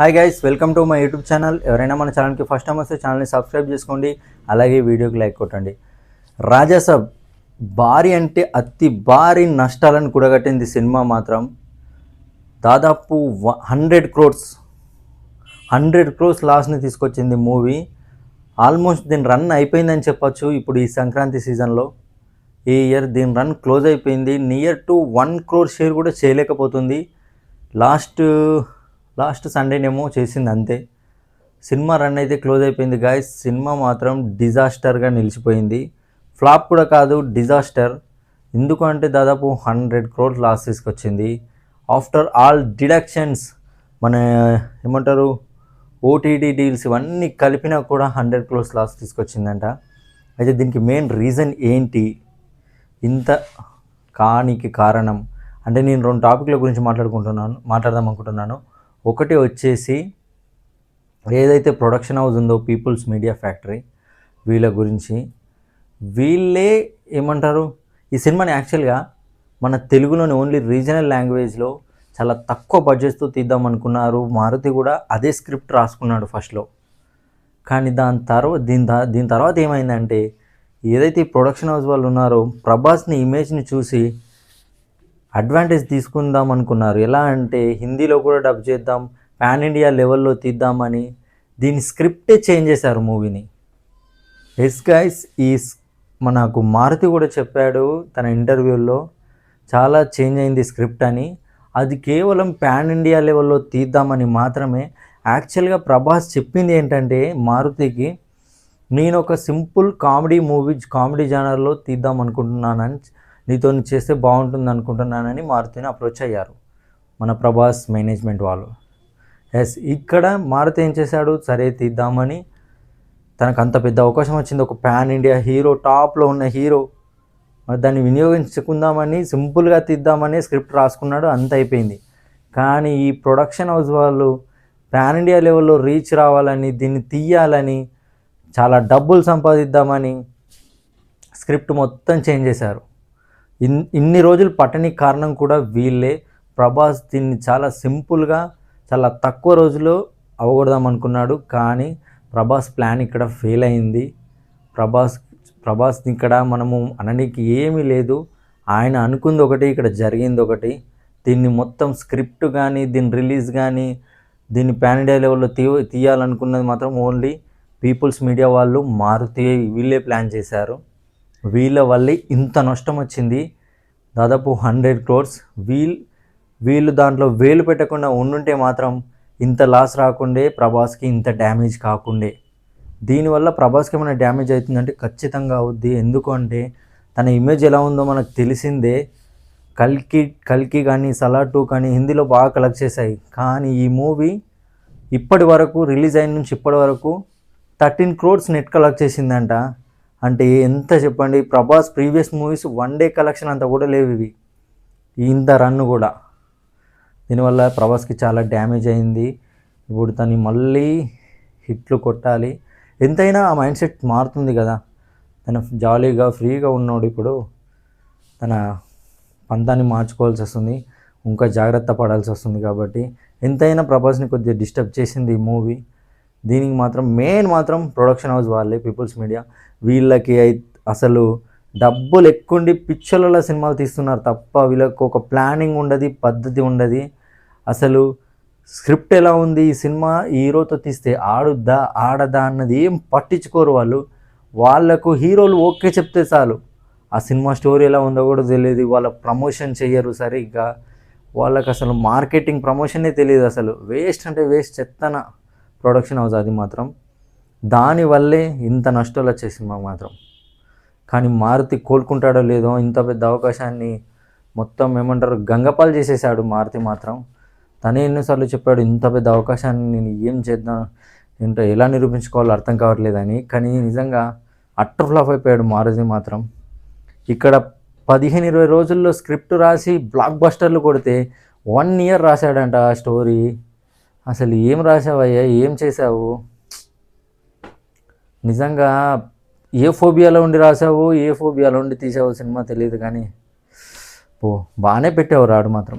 Hi guys, welcome to my YouTube channel. ఎవరైనా మన ఛానల్కి ఫస్ట్ టైం వస్తే ఛానల్ని సబ్స్క్రైబ్ చేసుకోండి, అలాగే వీడియోకి లైక్ కొట్టండి. రాజాసాబ్ భారీ అంటే అతి భారీ నష్టాలను కూడగట్టింది సినిమా మాత్రం. దాదాపు 100 crores లాస్ని తీసుకొచ్చింది మూవీ. ఆల్మోస్ట్ దీని రన్ అయిపోయిందని చెప్పచ్చు. ఇప్పుడు ఈ సంక్రాంతి సీజన్లో ఈ ఇయర్ దీని రన్ క్లోజ్ అయిపోయింది. నియర్ టు 1 crore షేర్ కూడా చేయలేకపోతుంది. లాస్ట్ సండేనేమో చేసింది, అంతే. సినిమా రన్ అయితే క్లోజ్ అయిపోయింది గాయస్. సినిమా మాత్రం డిజాస్టర్గా నిలిచిపోయింది. ఫ్లాప్ కూడా కాదు, డిజాస్టర్. ఎందుకు అంటే దాదాపు 100 crores లాస్ తీసుకొచ్చింది. ఆఫ్టర్ ఆల్ డిడక్షన్స్, మన ఏమంటారు, ఓటీటీ డీల్స్ ఇవన్నీ కలిపినా కూడా 100 crores లాస్ తీసుకొచ్చిందంట. అయితే దీనికి మెయిన్ రీజన్ ఏంటి, ఇంత కానికి కారణం అంటే నేను 2 టాపిక్ల గురించి మాట్లాడదాం అనుకుంటున్నాను. ఒకటి వచ్చేసి ఏదైతే ప్రొడక్షన్ హౌస్ ఉందో పీపుల్స్ మీడియా ఫ్యాక్టరీ, వీళ్ళ గురించి. వీళ్ళే ఏమంటారు, ఈ సినిమాని యాక్చువల్గా మన తెలుగులోని ఓన్లీ రీజనల్ లాంగ్వేజ్లో చాలా తక్కువ బడ్జెట్తో తీద్దాం అనుకున్నారు. మారుతి కూడా అదే స్క్రిప్ట్ రాసుకున్నాడు ఫస్ట్లో. కానీ దీని తర్వాత ఏమైందంటే, ఏదైతే ఈ ప్రొడక్షన్ హౌస్ వాళ్ళు ఉన్నారో ప్రభాస్ని ఇమేజ్ని చూసి అడ్వాంటేజ్ తీసుకుందాం అనుకున్నారు. ఎలా అంటే హిందీలో కూడా డబ్ చేద్దాం, పాన్ ఇండియా లెవెల్లో తీద్దామని దీని స్క్రిప్టే చేంజ్ చేశారు మూవీని. ఎస్ గైస్, మనకు మారుతి కూడా చెప్పాడు తన ఇంటర్వ్యూలో, చాలా చేంజ్ అయింది స్క్రిప్ట్ అని. అది కేవలం పాన్ ఇండియా లెవెల్లో తీద్దామని మాత్రమే. యాక్చువల్గా ప్రభాస్ చెప్పింది ఏంటంటే మారుతికి, నేను ఒక సింపుల్ కామెడీ జానర్లో తీద్దాం అనుకుంటున్నానని, నీతో చేస్తే బాగుంటుంది అనుకుంటున్నానని మారుతిని అప్రోచ్ అయ్యారు మన ప్రభాస్ మేనేజ్మెంట్ వాళ్ళు. ఎస్, ఇక్కడ మారుతి ఏం చేశాడు, సరే తీద్దామని. తనకు అంత పెద్ద అవకాశం వచ్చింది, ఒక పాన్ ఇండియా హీరో, టాప్లో ఉన్న హీరో, మరి దాన్ని వినియోగించుకుందామని సింపుల్గా తీద్దామని స్క్రిప్ట్ రాసుకున్నాడు, అంత అయిపోయింది. కానీ ఈ ప్రొడక్షన్ హౌస్ వాళ్ళు పాన్ ఇండియా లెవెల్లో రీచ్ రావాలని, దీన్ని తీయాలని, చాలా డబ్బులు సంపాదిద్దామని స్క్రిప్ట్ మొత్తం చేంజ్ చేశారు. ఇన్ని రోజులు పట్టనికి కారణం కూడా వీళ్ళే. ప్రభాస్ దీన్ని చాలా సింపుల్గా, చాలా తక్కువ రోజుల్లో అవగొడదాం అనుకున్నాడు. కానీ ప్రభాస్ ప్లాన్ ఇక్కడ ఫెయిల్ అయింది. ప్రభాస్ ఇక్కడ మనము అనడానికి ఏమీ లేదు. ఆయన అనుకుంది ఒకటి, ఇక్కడ జరిగింది ఒకటి. దీన్ని మొత్తం స్క్రిప్ట్ కానీ, దీని రిలీజ్ కానీ, దీన్ని పాన్ ఇండియా లెవెల్లో తీయాలనుకున్నది మాత్రం ఓన్లీ పీపుల్స్ మీడియా వాళ్ళు, మారుతి, వీళ్ళే ప్లాన్ చేశారు. వీళ్ళ వల్లే ఇంత నష్టం వచ్చింది, దాదాపు 100 crores. వీళ్ళు దాంట్లో వేలు పెట్టకుండా ఉండుంటే మాత్రం ఇంత లాస్ రాకుండే, ప్రభాస్కి ఇంత డ్యామేజ్ కాకుండే. దీనివల్ల ప్రభాస్కి ఏమైనా డ్యామేజ్ అవుతుందంటే ఖచ్చితంగా అవుద్ది. ఎందుకంటే తన ఇమేజ్ ఎలా ఉందో మనకు తెలిసిందే. కల్కి కానీ, సలార్ 2 కానీ హిందీలో బాగా కలెక్ట్ చేశాయి. కానీ ఈ మూవీ ఇప్పటి వరకు, రిలీజ్ అయిన నుంచి ఇప్పటి వరకు 13 crores నెట్ కలెక్ట్ చేసిందంట. అంటే ఎంత చెప్పండి, Prabhas previous movies 1 day collection అంతా కూడా లేవు ఇవి, ఇంత రన్ కూడా. దీనివల్ల ప్రభాస్కి చాలా డ్యామేజ్ అయింది. ఇప్పుడు తను మళ్ళీ హిట్లు కొట్టాలి. ఎంతైనా ఆ మైండ్ సెట్ మారుతుంది కదా. తను జాలీగా ఫ్రీగా ఉన్నాడు, ఇప్పుడు తన పంతాన్ని మార్చుకోవాల్సి వస్తుంది, ఇంకా జాగ్రత్త పడాల్సి వస్తుంది. కాబట్టి ఎంతైనా ప్రభాస్ని కొద్దిగా డిస్టర్బ్ చేసింది ఈ మూవీ. దీనికి మాత్రం మెయిన్ మాత్రం ప్రొడక్షన్ హౌస్ వాళ్ళే, పీపుల్స్ మీడియా. వీళ్ళకి అసలు డబ్బులు ఎక్కువండి పిచ్చోళ్ళ సినిమాలు తీస్తున్నారు తప్ప వీళ్ళకి ఒక ప్లానింగ్ ఉండదు, పద్ధతి ఉండదు. అసలు స్క్రిప్ట్ ఎలా ఉంది, ఈ సినిమా హీరోతో తీస్తే ఆడుద్దా ఆడదా అన్నది ఏం పట్టించుకోరు వాళ్ళు. వాళ్ళకు హీరోలు ఓకే చెప్తే చాలు, ఆ సినిమా స్టోరీ ఎలా ఉందో కూడా తెలియదు. వాళ్ళ ప్రమోషన్ చెయ్యరు సరిగ్గా, వాళ్ళకి అసలు మార్కెటింగ్ ప్రమోషనే తెలియదు. అసలు వేస్ట్ అంటే వేస్ట్, చెత్తన ప్రొడక్షన్ హౌస్ అది మాత్రం. దానివల్లే ఇంత నష్టాలు వచ్చే సినిమా మాత్రం. కానీ మారుతి కోలుకుంటాడో లేదో, ఇంత పెద్ద అవకాశాన్ని మొత్తం ఏమంటారు గంగపాలు చేసేసాడు మారుతి మాత్రం. తనే ఎన్నోసార్లు చెప్పాడు, ఇంత పెద్ద అవకాశాన్ని నేను ఏం చేద్దాం, ఏంటో ఎలా నిరూపించుకోవాలో అర్థం కావట్లేదని. కానీ నిజంగా అట్టర్ ఫ్లాప్ అయిపోయాడు మారుతి మాత్రం. ఇక్కడ 15-20 రోజుల్లో స్క్రిప్ట్ రాసి బ్లాక్ బస్టర్లు కొడితే 1 year రాశాడంట ఆ స్టోరీ. అసలు ఏం రాసావయ్యా, ఏం చేసావు? నిజంగా ఏ ఫోబియాలో ఉండి రాసావు, ఏ ఫోబియాలో ఉండి తీసావు సినిమా తెలియదు. కానీ బాగానే పెట్టావు రాడు మాత్రం.